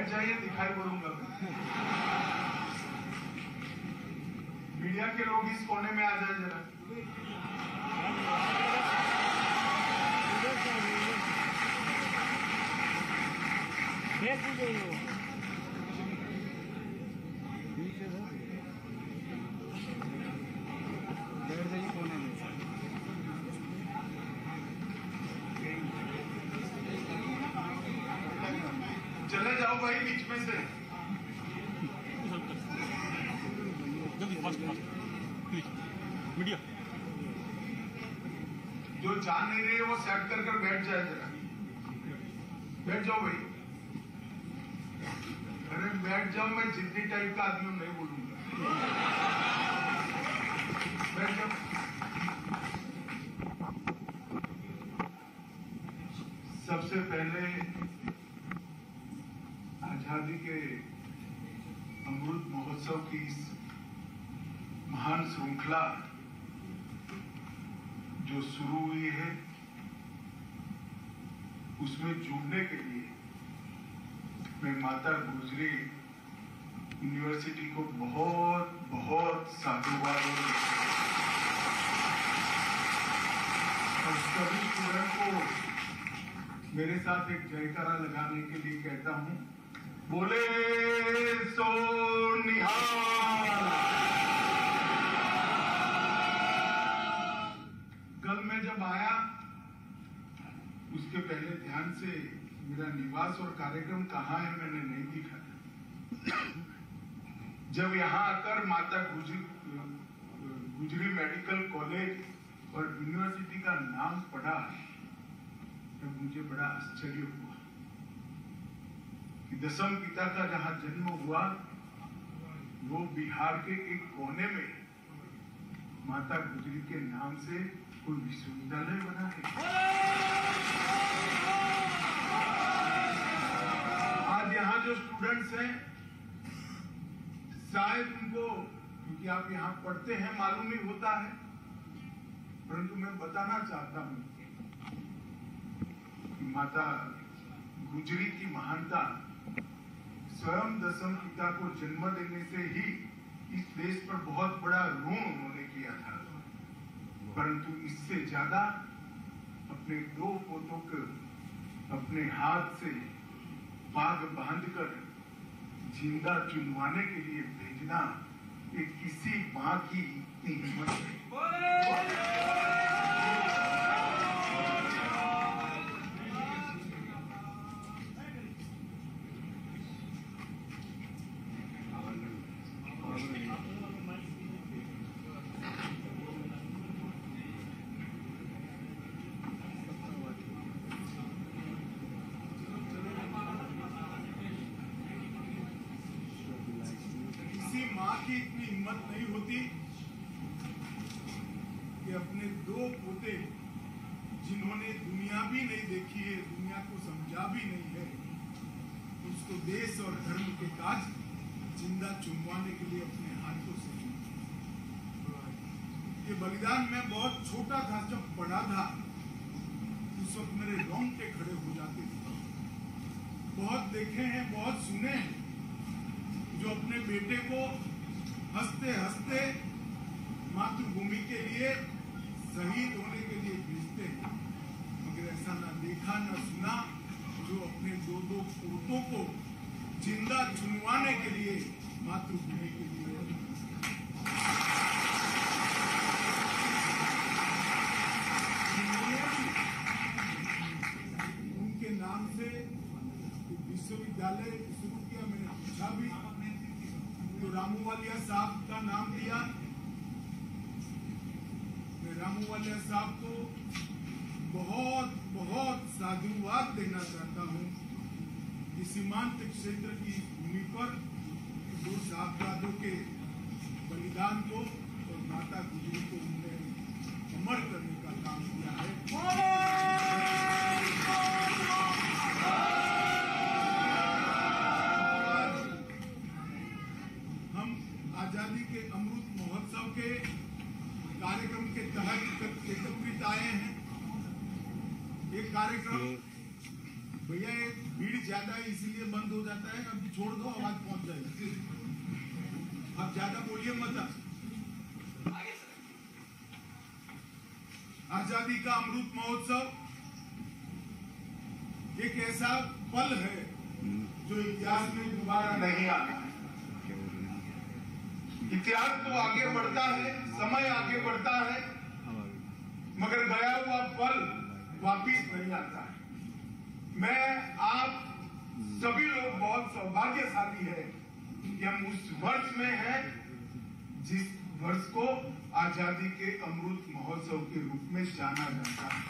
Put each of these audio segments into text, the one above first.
बैठ जाइए, दिखाई पड़ूंगा मैं। मीडिया के लोग इस कोने में आ जाए जरा। बैठ जाइए कोने में। चले जाओ भाई बीच में से। मीडिया जो जान नहीं रहे वो सेट कर बैठ जाए जरा। बैठ जाओ भाई। अरे बैठ जाओ, मैं जिद्दी टाइप का आदमी नहीं बोलूंगा। बैठ जाओ। सबसे पहले आजादी के अमृत महोत्सव की इस महान श्रृंखला जो शुरू हुई है, उसमें जुड़ने के लिए मैं माता गुजरी यूनिवर्सिटी को बहुत बहुत साधुवाद और सभी स्टूडेंट को मेरे साथ एक जयकारा लगाने के लिए कहता हूं, बोले सो निहाल। कल मैं जब आया उसके पहले ध्यान से मेरा निवास और कार्यक्रम कहाँ है मैंने नहीं देखा था। जब यहाँ आकर माता गुजरी मेडिकल कॉलेज और यूनिवर्सिटी का नाम पढ़ा तब मुझे बड़ा आश्चर्य हुआ कि दसम पिता का जहाँ जन्म हुआ वो बिहार के एक कोने में माता गुजरी के नाम से कोई विश्वविद्यालय बना है। आज यहाँ जो स्टूडेंट्स हैं शायद उनको, क्योंकि आप यहाँ पढ़ते हैं, मालूम ही होता है, परंतु मैं बताना चाहता हूँ कि माता गुजरी की महानता स्वयं दसम पिता को जन्म देने से ही इस देश पर बहुत बड़ा ऋण उन्होंने किया था, परंतु इससे ज्यादा अपने दो पोतों को अपने हाथ से पाग बांधकर जिंदा चुनवाने के लिए भेजना ये किसी मां की इतनी हिम्मत है। किसी मां की इतनी हिम्मत नहीं होती कि अपने दो पोते जिन्होंने दुनिया भी नहीं देखी है, दुनिया को समझा भी नहीं है, उसको देश और धर्म के काज जिंदा चुनवाने के लिए अपने हाथों से। ये बलिदान मैं बहुत छोटा था जब पढ़ा था, उस वक्त मेरे रोंगटे खड़े हो जाते थे। बहुत देखे हैं, बहुत सुने हैं जो अपने बेटे को हंसते हंसते मातृभूमि के लिए शहीद होने के लिए भेजते हैं, मगर ऐसा ना देखा ना सुना जो अपने दो दो पोतों को जिंदा चुनवाने के लिए मातृभूमि के लिए। उनके नाम से विश्वविद्यालय शुरू किया। मैंने पूछा भी तो रामूवालिया साहब का नाम दिया। मैं रामूवालिया साहब को बहुत बहुत साधुवाद देना चाहता हूँ कि सीमांत क्षेत्र की भूमि पर दो साहबजादों के बलिदान को और माता गुजरी को उन्होंने अमर करने का काम किया है। आजादी के अमृत महोत्सव के कार्यक्रम के तहत एकत्रित आए हैं। ये कार्यक्रम भैया ये भीड़ ज्यादा है इसीलिए बंद हो जाता है, अभी छोड़ दो आवाज पहुंच जाएगी। आप ज्यादा बोलिए मत। आजादी का अमृत महोत्सव एक ऐसा पल है जो इतिहास में दोबारा नहीं आता है। इतिहास तो आगे बढ़ता है, समय आगे बढ़ता है, मगर गया हुआ पल वापिस नहीं आता है। मैं आप सभी लोग बहुत सौभाग्यशाली है कि हम उस वर्ष में हैं जिस वर्ष को आजादी के अमृत महोत्सव के रूप में जाना जाता है।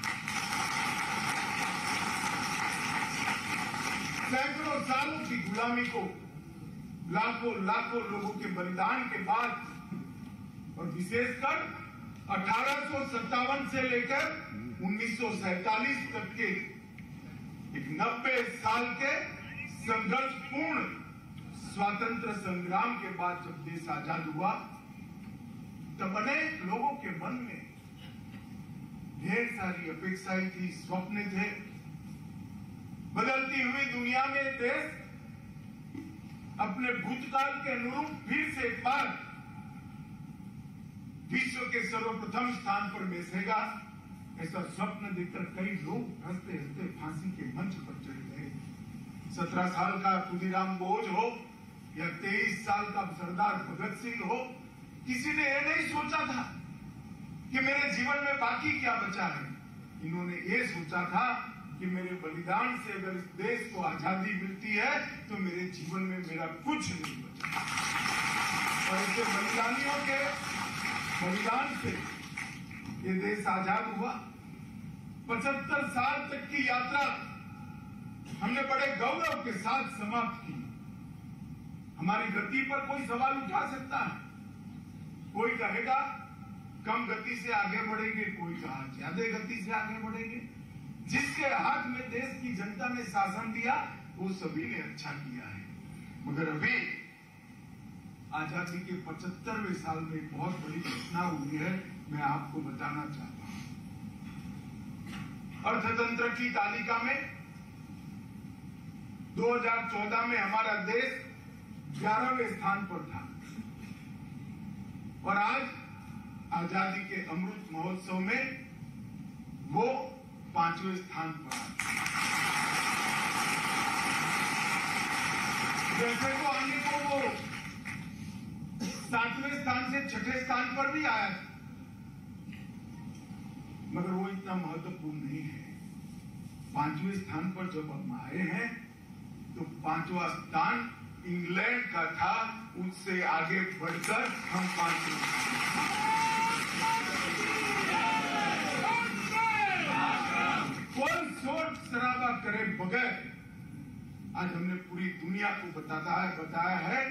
सैकड़ों सालों की गुलामी को लाखों लाखों लोगों के बलिदान के बाद और विशेषकर 1857 से लेकर 1947 तक के एक 90 साल के संघर्षपूर्ण स्वतंत्र संग्राम के बाद जब देश आजाद हुआ तब अनेक लोगों के मन में ढेर सारी अपेक्षाएं थी, स्वप्न थे। बदलती हुई दुनिया में देश अपने भूतकाल के अनुरूप फिर से एक बार विश्व के सर्वप्रथम स्थान पर बैसेगा, ऐसा स्वप्न देखकर कई लोग हंसते हंसते फांसी के मंच पर चढ़ गए। 17 साल का खुदीराम बोझ हो या 23 साल का सरदार भगत सिंह हो, किसी ने यह नहीं सोचा था कि मेरे जीवन में बाकी क्या बचा है। इन्होंने ये सोचा था कि मेरे बलिदान से अगर इस देश को आजादी मिलती है तो मेरे जीवन में मेरा कुछ नहीं बचा। और ऐसे बलिदानियों के बलिदान से ये देश आजाद हुआ। 75 साल तक की यात्रा हमने बड़े गौरव के साथ समाप्त की। हमारी गति पर कोई सवाल उठा सकता है, कोई कहेगा कम गति से आगे बढ़ेंगे, कोई कहा ज्यादा गति से आगे बढ़ेंगे। जिसके हाथ में देश की जनता ने शासन दिया वो सभी ने अच्छा किया है। मगर अभी आजादी के 75वें साल में बहुत बड़ी घटना हुई है, मैं आपको बताना चाहता हूं। अर्थतंत्र की तालिका में 2014 में हमारा देश 11वें स्थान पर था और आज आजादी के अमृत महोत्सव में वो 5वें स्थान पर आ। जैसे तो आने को वो 7वें स्थान से 6ठे स्थान पर भी आया था, मगर वो इतना महत्वपूर्ण नहीं है। 5वें स्थान पर जब हम आए हैं तो 5वां स्थान इंग्लैंड का था, उससे आगे बढ़कर हम 5वें कोई शोर शराबा करे बगैर आज हमने पूरी दुनिया को बताया है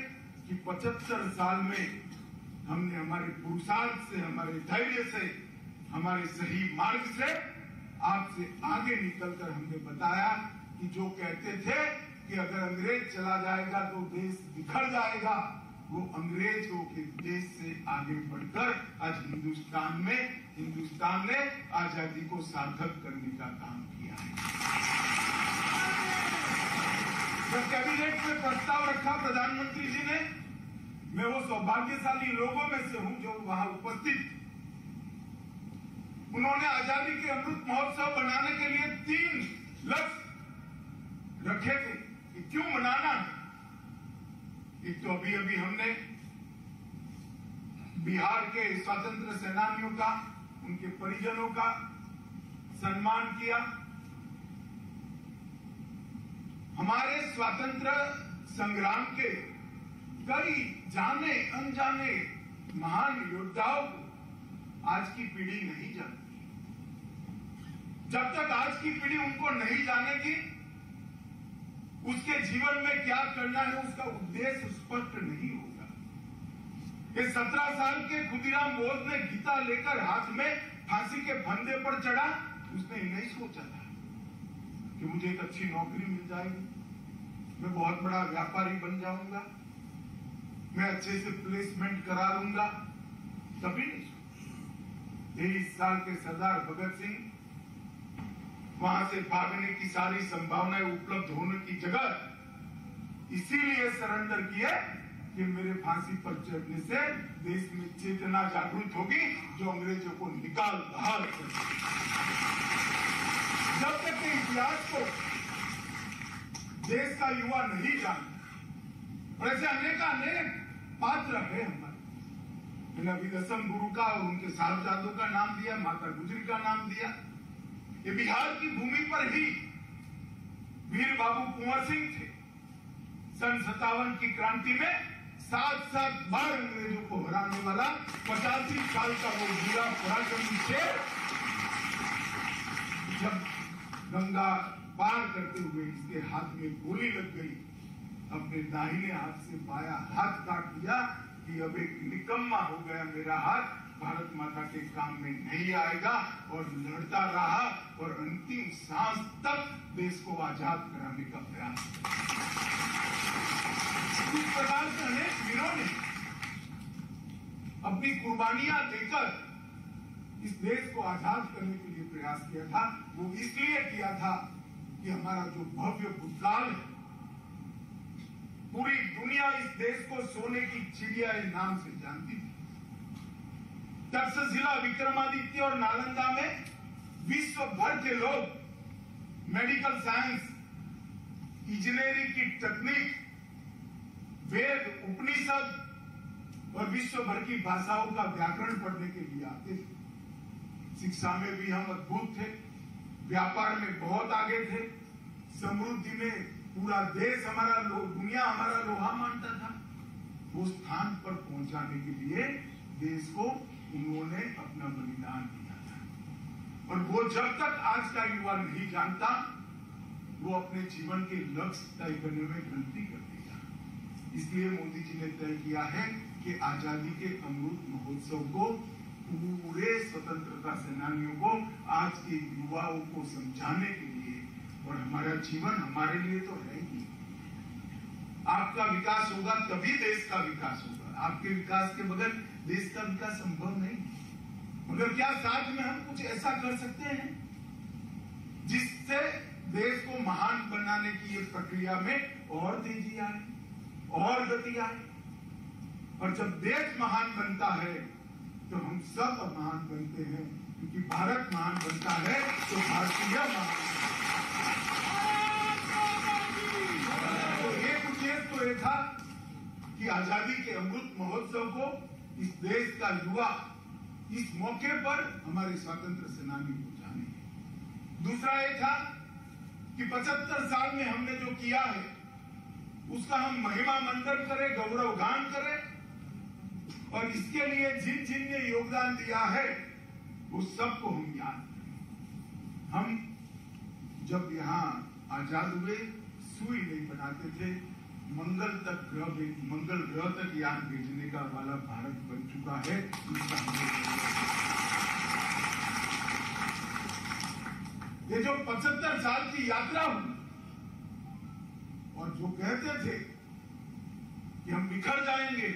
कि 75 साल में हमने हमारे पुरुषार्थ से, हमारे धैर्य से, हमारे सही मार्ग से आपसे आगे निकलकर हमने बताया कि जो कहते थे कि अगर अंग्रेज चला जाएगा तो देश बिखर जाएगा, वो अंग्रेजों के देश से आगे बढ़कर आज हिंदुस्तान ने आजादी को सार्थक करने का काम किया है। जब कैबिनेट में प्रस्ताव रखा प्रधानमंत्री जी ने, मैं वो सौभाग्यशाली लोगों में से हूं जो वहां उपस्थित। उन्होंने आजादी के अमृत महोत्सव बनाने के लिए 3 लक्ष्य रखे थे कि क्यों मनाना है। एक तो अभी हमने बिहार के स्वतंत्र सेनानियों का, उनके परिजनों का सम्मान किया। हमारे स्वतंत्र संग्राम के कई जाने अनजाने महान योद्धाओं को आज की पीढ़ी नहीं जानती। जब तक आज की पीढ़ी उनको नहीं जानेगी, उसके जीवन में क्या करना है उसका उद्देश्य स्पष्ट नहीं होगा। ये 17 साल के खुदीराम बोझ ने गीता लेकर हाथ में फांसी के फंदे पर चढ़ा। उसने नहीं सोचा था कि मुझे एक अच्छी नौकरी मिल जाएगी, मैं बहुत बड़ा व्यापारी बन जाऊंगा, मैं अच्छे से प्लेसमेंट करा लूंगा। कभी नहीं सोचा। 23 साल के सरदार भगत सिंह वहां से भागने की सारी संभावनाएं उपलब्ध होने की जगह इसीलिए सरेंडर किए कि मेरे फांसी पर चढ़ने से देश में चेतना जागृत होगी जो अंग्रेजों को निकाल बाहर कर। जब तक के इतिहास को देश का युवा नहीं जानता, और ऐसे अनेक पात्र है हमारे। मैंने अभी दसम गुरु का और उनके साहबजादों का नाम दिया, माता गुजरी का नाम दिया। ये बिहार की भूमि पर ही वीर बाबू कुंवर सिंह थे। सन 57 की क्रांति में 7 बार अंग्रेजों को हराने वाला 85 साल का वो वीरा पराक्रमी शेर, जब गंगा पार करते हुए इसके हाथ में गोली लग गई, अपने दाहिने हाथ से बाया हाथ काट दिया कि अब एक निकम्मा हो गया मेरा हाथ, भारत माता के काम में नहीं आएगा, और लड़ता रहा और अंतिम सांस तक देश को आजाद कराने का प्रयास किया। इस प्रकार से अनेक वीरों ने अपनी कुर्बानियां देकर इस देश को आजाद करने के लिए प्रयास किया था। वो इसलिए किया था कि हमारा जो भव्य भूतकाल है, पूरी दुनिया इस देश को सोने की चिड़िया के नाम से जानती थी। तक्षशिला, विक्रमादित्य और नालंदा में विश्व भर के लोग मेडिकल साइंस, इंजीनियरिंग की तकनीक, वेद, उपनिषद और विश्व भर की भाषाओं का व्याकरण पढ़ने के लिए आते थे। शिक्षा में भी हम अद्भुत थे, व्यापार में बहुत आगे थे, समृद्धि में पूरा देश हमारा, दुनिया हमारा लोहा मानता था। वो स्थान पर पहुंचाने के लिए देश को उन्होंने अपना बलिदान दिया था। और वो जब तक आज का युवा नहीं जानता, वो अपने जीवन के लक्ष्य तय करने में गलती कर देगा। इसलिए मोदी जी ने तय किया है कि आजादी के अमृत महोत्सव को पूरे स्वतंत्रता सेनानियों को, आज के युवाओं को समझाने के लिए, और हमारा जीवन हमारे लिए तो है ही। आपका विकास होगा तभी देश का विकास होगा। आपके विकास के बगैर देश का विकास संभव नहीं। मगर क्या साथ में हम कुछ ऐसा कर सकते हैं जिससे देश को महान बनाने की ये प्रक्रिया में और तेजी आए, और गति आए? और जब देश महान बनता है तो हम सब महान बनते हैं, क्योंकि भारत महान बनता है तो भारतीय महान। तो एक उद्देश्य तो ये था कि आजादी के अमृत महोत्सव को इस देश का युवा इस मौके पर हमारे स्वतंत्र सेनानी को जाने। दूसरा ये था कि 75 साल में हमने जो किया है उसका हम महिमा मंडन करें, गौरव गान करें, और इसके लिए जिन जिन ने योगदान दिया है वो सबको हम याद करें। हम जब यहाँ आजाद हुए सुई नहीं बनाते थे, मंगल ग्रह तक यान भेजने का वाला भारत बन चुका है। ये जो 75 साल की यात्रा हुई, और जो कहते थे कि हम बिखर जाएंगे,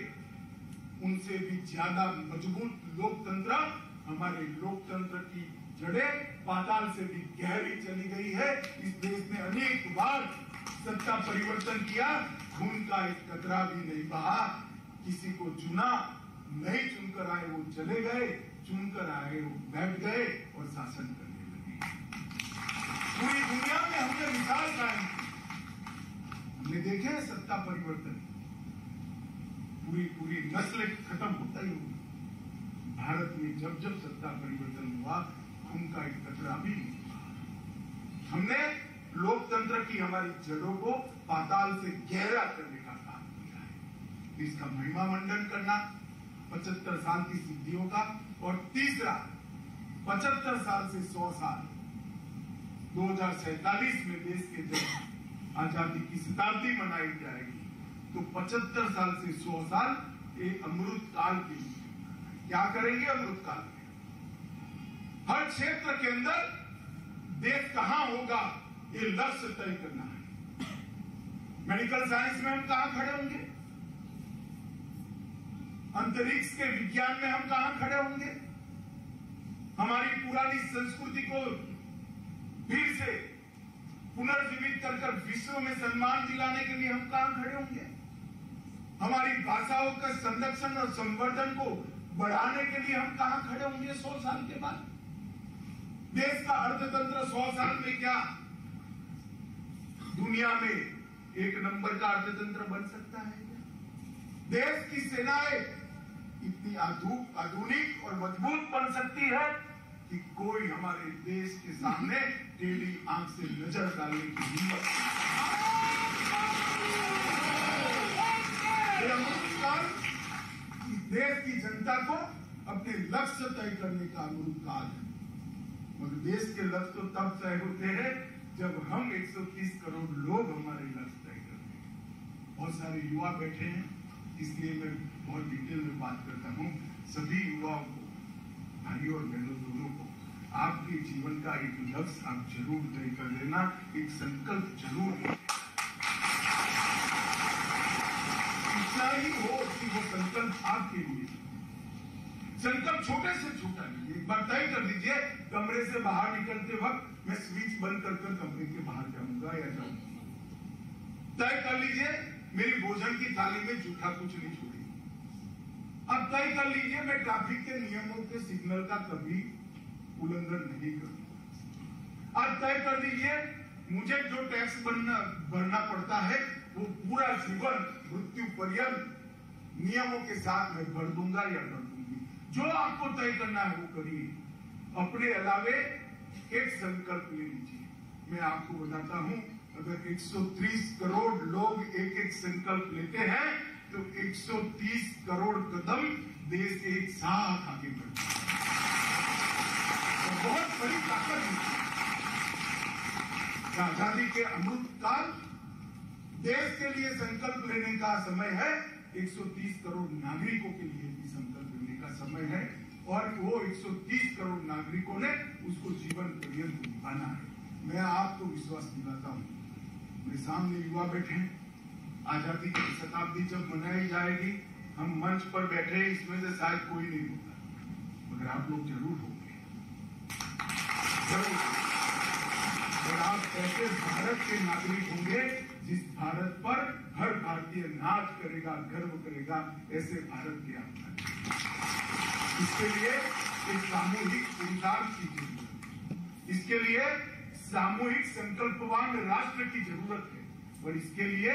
उनसे भी ज्यादा मजबूत लोकतंत्र, हमारे लोकतंत्र की जड़ें पाताल से भी गहरी चली गई है। इस देश ने अनेक बार सत्ता परिवर्तन किया, खून का एक कतरा भी नहीं बहा। किसी को चुना, नहीं चुनकर आए वो चले गए, चुनकर आए वो बैठ गए और शासन करने लगे। पूरी दुनिया में हमने मिसाल कायम की, हमने देखे सत्ता परिवर्तन, पूरी नस्ल खत्म होता ही हुआ। भारत में जब जब सत्ता परिवर्तन हुआ, खून का एक कतरा भी नहीं हुआ। हमने लोकतंत्र की हमारी जड़ों को पाताल से गहरा करने का काम किया है। इसका महिमा मंडन करना, 75 साल की सिद्धियों का, और तीसरा 75 साल से 100 साल, 2047 में देश के जब आजादी की शताब्दी मनाई जाएगी, तो 75 साल से 100 साल एक अमृत काल के लिए क्या करेंगे? अमृत काल में हर क्षेत्र के अंदर देश कहां होगा ये लक्ष्य तय करना है। मेडिकल साइंस में हम कहां खड़े होंगे? अंतरिक्ष के विज्ञान में हम कहां खड़े होंगे? हमारी पुरानी संस्कृति को फिर से पुनर्जीवित कर विश्व में सम्मान दिलाने के लिए हम कहां खड़े होंगे? हमारी भाषाओं का संरक्षण और संवर्धन को बढ़ाने के लिए हम कहां खड़े होंगे 100 साल के बाद? देश का अर्थतंत्र 100 साल में क्या दुनिया में एक नंबर का अर्थतंत्र बन सकता है? देश की सेनाएं इतनी आधुनिक और मजबूत बन सकती है कि कोई हमारे देश के सामने टेढ़ी आंख से नजर डालने की हिम्मत नहीं। देश की जनता को अपने लक्ष्य तय करने का अमृत काल है, मगर देश के लक्ष्य तो तब तय होते हैं जब हम 130 करोड़ लोग हमारे लक्ष्य तय करते हैं। बहुत सारे युवा बैठे हैं, इसलिए मैं बहुत डिटेल में बात करता हूँ। सभी युवाओं को, भाइयों और बहनों दोनों को, आपके जीवन का एक लक्ष्य आप जरूर तय कर लेना, एक संकल्प जरूर इतना ही हो कि वो संकल्प आपके लिए। संकल्प छोटे से छोटा लीजिए, एक बार तय कर लीजिए कमरे से बाहर निकलते वक्त मैं स्विच बंद कर कमरे के बाहर जाऊंगा या जाऊंगा। तय कर लीजिए मेरी भोजन की थाली में जूठा कुछ नहीं छोड़ेगी। अब तय कर लीजिए मैं ट्रैफिक के नियमों के सिग्नल का कभी उल्लंघन नहीं करूंगा। अब तय कर लीजिए मुझे जो टैक्स भरना पड़ता है वो पूरा जीवन मृत्यु पर्यंत नियमों के साथ मैं भर दूंगा या भर दूंगी। जो आपको तय करना है वो करिए। अपने अलावे एक संकल्प ले लीजिए। मैं आपको बताता हूं, अगर 130 करोड़ लोग एक एक संकल्प लेते हैं तो 130 करोड़ कदम देश एक साथ आगे बढ़ते हैं। तो बहुत बड़ी ताकत है। आजादी के अमृत काल देश के लिए संकल्प लेने का समय है। 130 करोड़ नागरिकों के लिए भी संकल्प लेने का समय है और वो 130 करोड़ नागरिकों ने उसको जीवन पर्यंत निभाना है। मैं आपको विश्वास दिलाता हूं, मेरे सामने युवा बैठे हैं। आजादी की शताब्दी जब मनाई जाएगी, हम मंच पर बैठे, इसमें से शायद कोई नहीं होगा, मगर आप लोग जरूर होंगे, जरूर। और आप ऐसे भारत के नागरिक होंगे जिस भारत पर हर भारतीय नाच करेगा, गर्व करेगा, ऐसे भारत की आप। इसके लिए एक सामूहिक पुरुषार्थ की जरूरत है। इसके लिए सामूहिक संकल्पवान राष्ट्र की जरूरत है और इसके लिए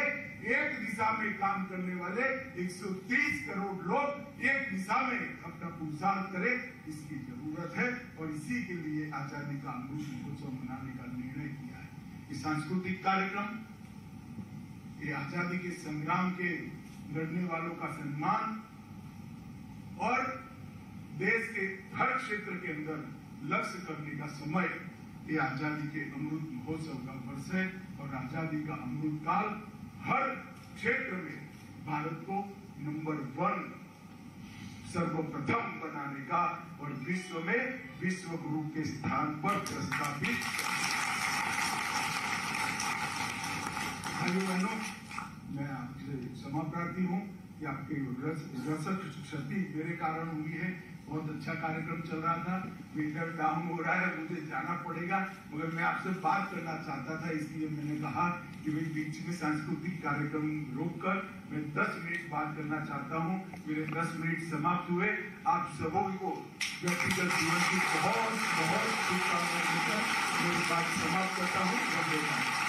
एक दिशा में काम करने वाले 130 करोड़ लोग एक दिशा में अपना पुरुषार्थ करें, इसकी जरूरत है। और इसी के लिए आजादी का अमृत महोत्सव मनाने का निर्णय किया है। ये सांस्कृतिक कार्यक्रम, ये आजादी के संग्राम के लड़ने वालों का सम्मान और देश के हर क्षेत्र के अंदर लक्ष्य करने का समय, ये आजादी के अमृत महोत्सव का वर्ष है। और आजादी का अमृत काल हर क्षेत्र में भारत को नंबर 1 सर्वप्रथम बनाने का और विश्व में विश्व गुरु के स्थान पर प्रस्तावित। भाइयों बहनों, मैं आपसे क्षमा प्रार्थी हूँ कि आपके रसद क्षति मेरे कारण हुई है। बहुत अच्छा कार्यक्रम चल रहा था, मीटर डाउन हो रहा है, मुझे जाना पड़ेगा, मगर मैं आपसे बात करना चाहता था, इसलिए मैंने कहा कि भाई बीच में सांस्कृतिक कार्यक्रम रोककर मैं 10 मिनट बात करना चाहता हूँ। मेरे 10 मिनट समाप्त हुए। आप सबों को व्यक्तिगत जीवन की बहुत बहुत शुभकामनाएं देकर मेरी बात समाप्त करता हूँ। धन्यवाद।